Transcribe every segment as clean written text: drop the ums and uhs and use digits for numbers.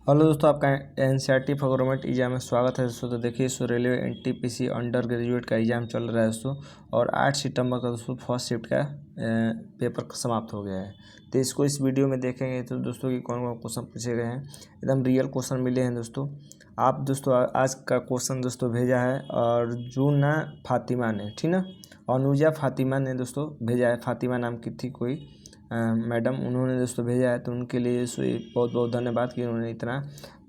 Hello दोस्तों, आपका NCERT for government exam में स्वागत है दोस्तों। तो देखिए दोस्तों, रेलवे एनटीपीसी अंडर ग्रेजुएट का एग्ज़ाम चल रहा है दोस्तों और 8 सितंबर का दोस्तों फर्स्ट शिफ्ट का पेपर समाप्त हो गया है। तो इसको इस वीडियो में देखेंगे तो दोस्तों कि कौन कौन क्वेश्चन पूछे गए हैं, एकदम रियल क्वेश्चन मिले हैं दोस्तों। आप दोस्तों आज का क्वेश्चन दोस्तों भेजा है और जूना फातिमा ने, ठीक ना, अनुजा फातिमा ने दोस्तों भेजा है। फातिमा नाम की थी कोई मैडम, उन्होंने दोस्तों भेजा है, तो उनके लिए बहुत बहुत धन्यवाद कि उन्होंने इतना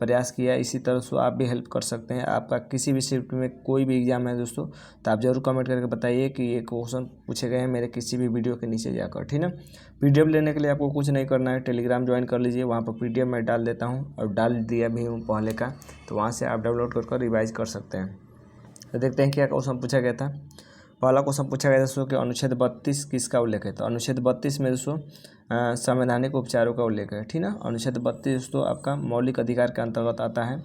प्रयास किया। इसी तरह से आप भी हेल्प कर सकते हैं। आपका किसी भी शिफ्ट में कोई भी एग्जाम है दोस्तों, तो आप ज़रूर कमेंट करके बताइए कि ये क्वेश्चन पूछे गए हैं मेरे किसी भी वीडियो के नीचे जाकर, ठीक ना। पीडीएफ लेने के लिए आपको कुछ नहीं करना है, टेलीग्राम ज्वाइन कर लीजिए, वहाँ पर पीडीएफ मैं डाल देता हूँ और डाल दिया भी हूँ पहले का, तो वहाँ से आप डाउनलोड कर रिवाइज कर सकते हैं। तो देखते हैं क्या क्वेश्चन पूछा गया था। पहला क्वेश्चन पूछा गया दोस्तों कि अनुच्छेद 32 किसका उल्लेख है। तो अनुच्छेद 32 में दोस्तों संवैधानिक उपचारों का उल्लेख है, ठीक ना। अनुच्छेद 32 दोस्तों आपका मौलिक अधिकार के अंतर्गत आता है।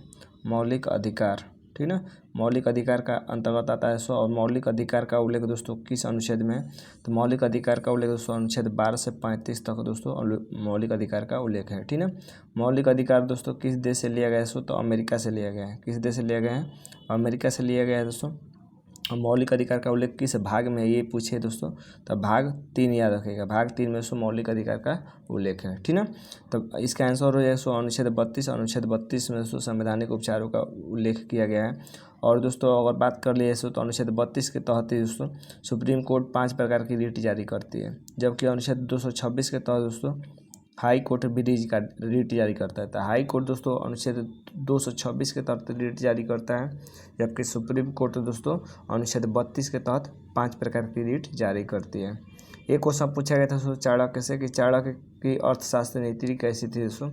मौलिक अधिकार, ठीक ना, मौलिक अधिकार का अंतर्गत आता है और मौलिक अधिकार का उल्लेख दोस्तों किस अनुच्छेद में है। तो मौलिक अधिकार का उल्लेख दोस्तों अनुच्छेद 12 से 35 तक दोस्तों मौलिक अधिकार का उल्लेख है, ठीक ना। मौलिक अधिकार दोस्तों किस देश से लिया गया है दोस्तों, तो अमेरिका से लिया गया है। किस देश से लिया गया है, अमेरिका से लिया गया है दोस्तों। और मौलिक अधिकार का उल्लेख किस भाग में ये पूछे दोस्तों, तो भाग 3 याद रखेगा। भाग 3 में दोस्तों मौलिक अधिकार का उल्लेख है, ठीक ना। तो इसका आंसर हो जाएगा दोस्तों अनुच्छेद 32। अनुच्छेद 32 में दोस्तों संवैधानिक उपचारों का उल्लेख किया गया है। और दोस्तों अगर बात कर लिए तो अनुच्छेद 32 के तहत ही दोस्तों सुप्रीम कोर्ट 5 प्रकार की रिट जारी करती है, जबकि अनुच्छेद 226 के तहत दोस्तों हाई कोर्ट भी रिट जारी करता है। तो हाई कोर्ट दोस्तों अनुच्छेद 226 के तहत रिट जारी करता है, जबकि सुप्रीम कोर्ट दोस्तों अनुच्छेद 32 के तहत 5 प्रकार की रिट जारी करती है। एक क्वेश्चन पूछा गया था दोस्तों चाणक्य से कि चाणक्य की अर्थशास्त्र नीति कैसी थी दोस्तों।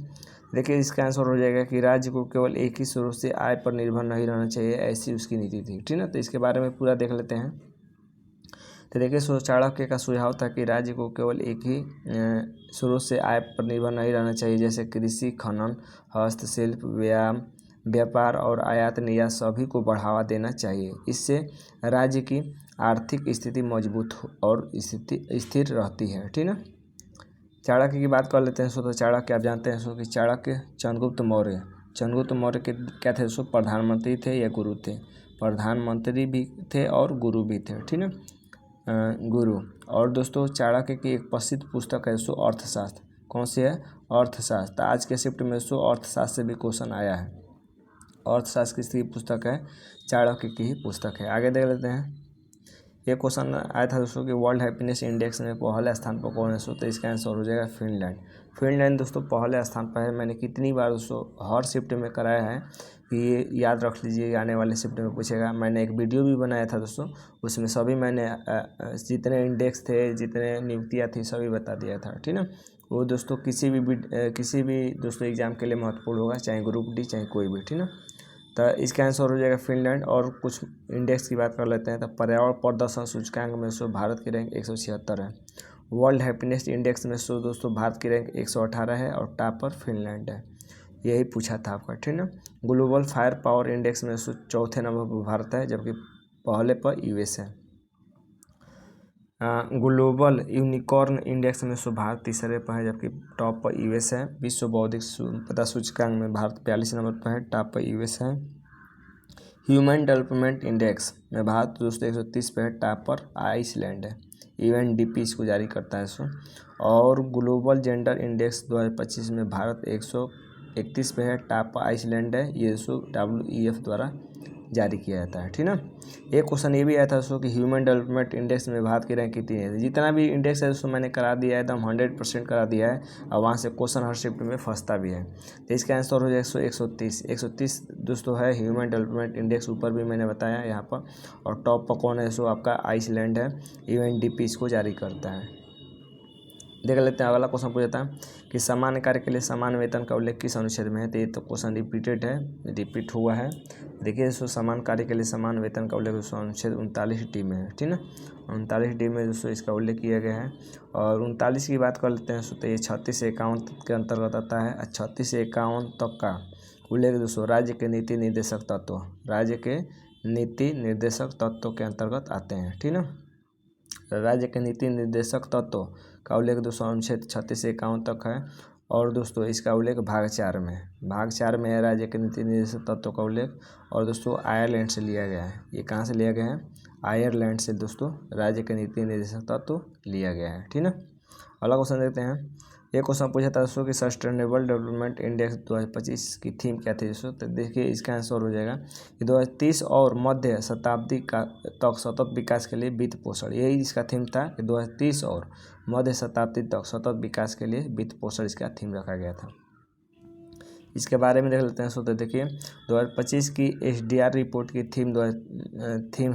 देखिए इसका आंसर हो जाएगा कि राज्य को केवल एक ही स्रोत से आय पर निर्भर नहीं रहना चाहिए, ऐसी उसकी नीति थी, ठीक ना। तो इसके बारे में पूरा देख लेते हैं। तो देखिए चाणक्य का सुझाव था कि राज्य को केवल एक ही स्रोत से आय पर निर्भर नहीं रहना चाहिए, जैसे कृषि, खनन, हस्तशिल्प, व्यापार और आयात निर्यात सभी को बढ़ावा देना चाहिए। इससे राज्य की आर्थिक स्थिति मजबूत और स्थिर रहती है, ठीक ना। चाणक्य की बात कर लेते हैं तो चाणक्य आप जानते हैं कि चाणक्य चंद्रगुप्त मौर्य के क्या थे दोस्तों, प्रधानमंत्री थे या गुरु थे। प्रधानमंत्री भी थे और गुरु भी थे, ठीक ना, गुरु। और दोस्तों चाणक्य की एक प्रसिद्ध पुस्तक है दोस्तों अर्थशास्त्र। कौन सी है, अर्थशास्त्र। आज के शिफ्ट में दोस्तों अर्थशास्त्र से भी क्वेश्चन आया है। अर्थशास्त्र किसकी पुस्तक है, चाणक्य की ही पुस्तक है। आगे देख लेते हैं। ये क्वेश्चन आया था दोस्तों कि वर्ल्ड हैप्पीनेस इंडेक्स में पहले स्थान पर कौन है दोस्तों, तो इसका आंसर हो जाएगा फिनलैंड। फिनलैंड दोस्तों पहले स्थान पर है। मैंने कितनी बार दोस्तों हर शिफ्ट में कराया है कि ये याद रख लीजिए, आने वाले शिफ्ट में पूछेगा। मैंने एक वीडियो भी बनाया था दोस्तों, उसमें सभी मैंने जितने इंडेक्स थे, जितने नियुक्तियाँ थी सभी बता दिया था, ठीक ना। वो दोस्तों किसी भी दोस्तों एग्जाम के लिए महत्वपूर्ण होगा, चाहे ग्रुप डी चाहे कोई भी, ठीक ना। तो इसका आंसर हो जाएगा फिनलैंड। और कुछ इंडेक्स की बात कर लेते हैं। तो पर्यावरण प्रदर्शन सूचकांक में भारत की रैंक 176 है। वर्ल्ड हैप्पीनेस इंडेक्स में दोस्तों भारत की रैंक 118 है और टॉप पर फिनलैंड है। यही पूछा था आपका, ठीक ना। ग्लोबल फायर पावर इंडेक्स में चौथे नंबर पर भारत है, जबकि पहले पर यूएस है। ग्लोबल यूनिकॉर्न इंडेक्स में भारत तीसरे पर है, जबकि टॉप पर यूएस है। विश्व बौद्धिक संपदा सूचकांक में भारत 42 नंबर पर है, टॉप पर यूएस है। ह्यूमन डेवलपमेंट इंडेक्स में भारत दोस्तों 130 पे है, टॉप पर आइसलैंड है। यूएनडीपी इसको जारी करता है इसको। और ग्लोबल जेंडर इंडेक्स 2025 में भारत 131 पे है, टॉप पर आइसलैंड है। ये WEF द्वारा जारी किया जाता है, ठीक ना। एक क्वेश्चन ये भी आया था दोस्तों कि ह्यूमन डेवलपमेंट इंडेक्स में भारत की रैंक कितनी है। जितना भी इंडेक्स है दोस्तों मैंने करा दिया है, एकदम 100% करा दिया है, और वहाँ से क्वेश्चन हर शिफ्ट में फंसता भी है। तो इसका आंसर हो जाएगा 130 दोस्तों है ह्यूमन डेवलपमेंट इंडेक्स, ऊपर भी मैंने बताया यहाँ पर। और टॉप पर कौन है सो आपका आइसलैंड है। UNDP इसको जारी करता है। देख लेते हैं अगला क्वेश्चन पूछता है कि समान कार्य के लिए समान वेतन का उल्लेख किस अनुच्छेद में है। तो ये तो क्वेश्चन रिपीट हुआ है। देखिए दोस्तों समान कार्य के लिए समान वेतन का उल्लेख दोस्तों अनुच्छेद 39D में है, ठीक ना। 39D में दोस्तों इसका उल्लेख किया गया है। और 39 की बात कर लेते हैं तो ये 36 से 51 के अंतर्गत आता है। 36 से 51 तक का उल्लेख दोस्तों राज्य के नीति निर्देशक तत्व के अंतर्गत आते हैं, ठीक ना। राज्य के नीति निर्देशक तत्व का उल्लेख दोस्तों अनुच्छेद 36 से 51 तक है। और दोस्तों इसका उल्लेख भाग 4 में है। भाग 4 में है राज्य के नीति निर्देशक तत्वों का उल्लेख। और दोस्तों आयरलैंड से लिया गया है। ये कहाँ से लिया गया है? आयरलैंड से दोस्तों राज्य के नीति निर्देशक तत्व लिया गया है। ठीक ना। अगला क्वेश्चन देखते हैं। एक क्वेश्चन पूछा था दोस्तों कि सस्टेनेबल डेवलपमेंट इंडेक्स 2025 की थीम क्या थी दोस्तों? तो देखिए इसका आंसर हो जाएगा कि 2030 और मध्य शताब्दी का तक सतत विकास के लिए वित्त पोषण। यही इसका थीम था कि 2030 और मध्य शताब्दी तक सतत विकास के लिए वित्त पोषण इसका थीम रखा गया था। इसके बारे में देख लेते हैं। तो देखिए 2025 की SDR रिपोर्ट की थीम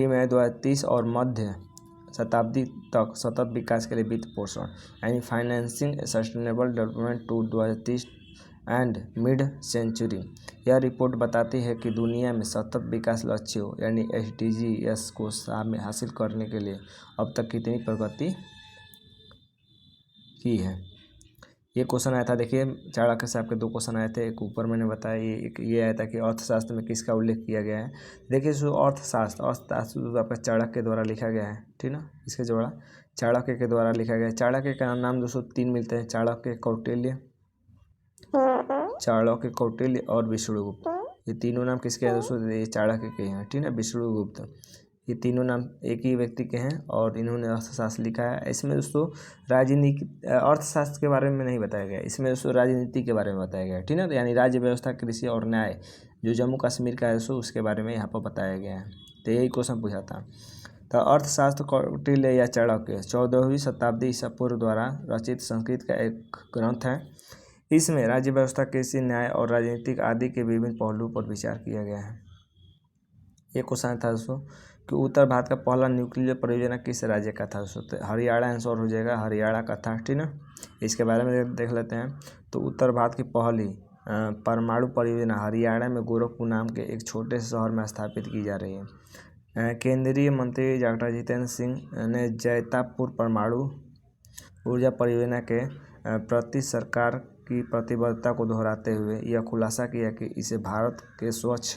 है 2030 और मध्य शताब्दी तक सतत विकास के लिए वित्त पोषण, यानी financing sustainable development to 2030 and mid century. यह रिपोर्ट बताती है कि दुनिया में सतत विकास लक्ष्यों यानी SDGs को हासिल करने के लिए अब तक कितनी प्रगति की है। ये क्वेश्चन आया था। देखिए चाणक्य से आपके 2 क्वेश्चन आए थे। एक ऊपर मैंने बताया, ये आया था कि अर्थशास्त्र में किसका उल्लेख किया गया है। देखिए जो अर्थशास्त्र आपका चाणक्य के द्वारा लिखा गया है। ठीक ना। इसके द्वारा चाणक्य के द्वारा लिखा गया है। चाणक्य का नाम दोस्तों 3 मिलते हैं, चाणक्य, कौटिल्य और विष्णुगुप्त। ये तीनों नाम किसके हैं दोस्तों? ये चाणक्य के हैं। ठीक है। विष्णुगुप्त, ये तीनों नाम एक ही व्यक्ति के हैं और इन्होंने अर्थशास्त्र लिखा है। इसमें दोस्तों अर्थशास्त्र के बारे में नहीं बताया गया, इसमें दोस्तों राजनीति के बारे में बताया गया है। ठीक है। तो यानी राज्य व्यवस्था, कृषि और न्याय जो जम्मू कश्मीर का है दोस्तों उसके बारे में यहाँ पर बताया गया है। तो यही क्वेश्चन पूछा था। तो अर्थशास्त्र कौटिल्य या चाणक्य 14वीं शताब्दी ईसा पूर्व द्वारा रचित संस्कृत का एक ग्रंथ है। इसमें राज्य व्यवस्था, कृषि, न्याय और राजनीतिक आदि के विभिन्न पहलुओं पर विचार किया गया है। एक क्वेश्चन था दोस्तों कि उत्तर भारत का पहला न्यूक्लियर परियोजना किस राज्य का था दोस्तों? तो हरियाणा आंसर हो जाएगा, हरियाणा का था। ठीक ना। इसके बारे में देख लेते हैं। तो उत्तर भारत की पहली परमाणु परियोजना हरियाणा में गोरखपुर नाम के एक छोटे से शहर में स्थापित की जा रही है। केंद्रीय मंत्री डॉक्टर जितेंद्र सिंह ने जैतापुर परमाणु ऊर्जा परियोजना के प्रति सरकार की प्रतिबद्धता को दोहराते हुए यह खुलासा किया कि इसे भारत के स्वच्छ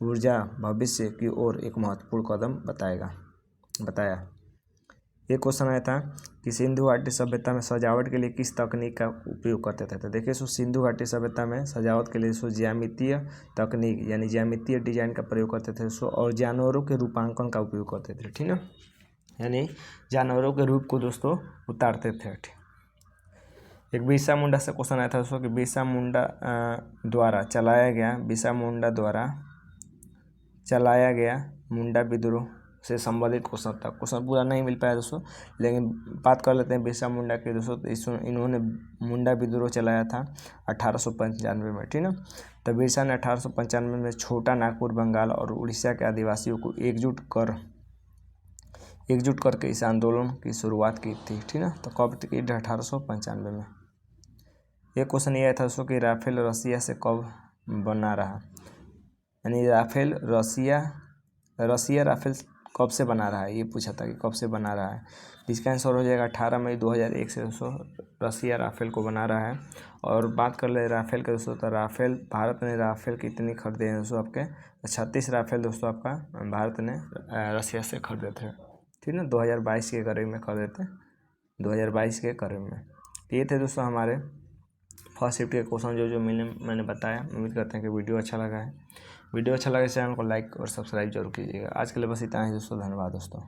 ऊर्जा भविष्य की ओर एक महत्वपूर्ण कदम बताया। एक क्वेश्चन आया था कि सिंधु घाटी सभ्यता में सजावट के लिए किस तकनीक का उपयोग करते थे? तो देखिए सिंधु घाटी सभ्यता में सजावट के लिए ज्यामितीय तकनीक यानी ज्यामितीय डिजाइन का प्रयोग करते थे और जानवरों के रूपांकन का उपयोग करते थे। ठीक है। यानी जानवरों के रूप को दोस्तों उतारते थे। एक बिरसा मुंडा से क्वेश्चन आया था दोस्तों कि बिरसा मुंडा द्वारा चलाया गया मुंडा विद्रोह से संबंधित क्वेश्चन था। क्वेश्चन पूरा नहीं मिल पाया दोस्तों, लेकिन बात कर लेते हैं बिरसा मुंडा के दोस्तों। इन्होंने मुंडा विद्रोह चलाया था 1895 में। ठीक ना। तो बिरसा ने 1895 में छोटा नागपुर, बंगाल और उड़ीसा के आदिवासियों को एकजुट करके इस आंदोलन की शुरुआत की थी। ठीक ना। तो कब की? 1895 में। एक क्वेश्चन ये आया था दोस्तों कि राफेल रसिया से कब बना रहा, यानी राफेल कब से बना रहा है, ये पूछा था कि कब से बना रहा है। इसका आंसर हो जाएगा 18 मई 2001 से दोस्तों रसिया राफेल को बना रहा है। और बात कर ले राफेल के दोस्तों, तो भारत ने राफेल कितनी खरीदे हैं दोस्तों? आपके 36 राफेल दोस्तों आपका भारत ने रसिया से खरीदे थे। ठीक ना। 2022 के करीब में खरीदे थे, 2022 के करीब में। ये थे दोस्तों हमारे फर्स्ट शिफ्ट के क्वेश्चन जो मैंने बताया। उम्मीद करते हैं कि वीडियो अच्छा लगा है। वीडियो अच्छा लगे चैनल को लाइक और सब्सक्राइब जरूर कीजिएगा। आज के लिए बस इतना ही दोस्तों। धन्यवाद दोस्तों।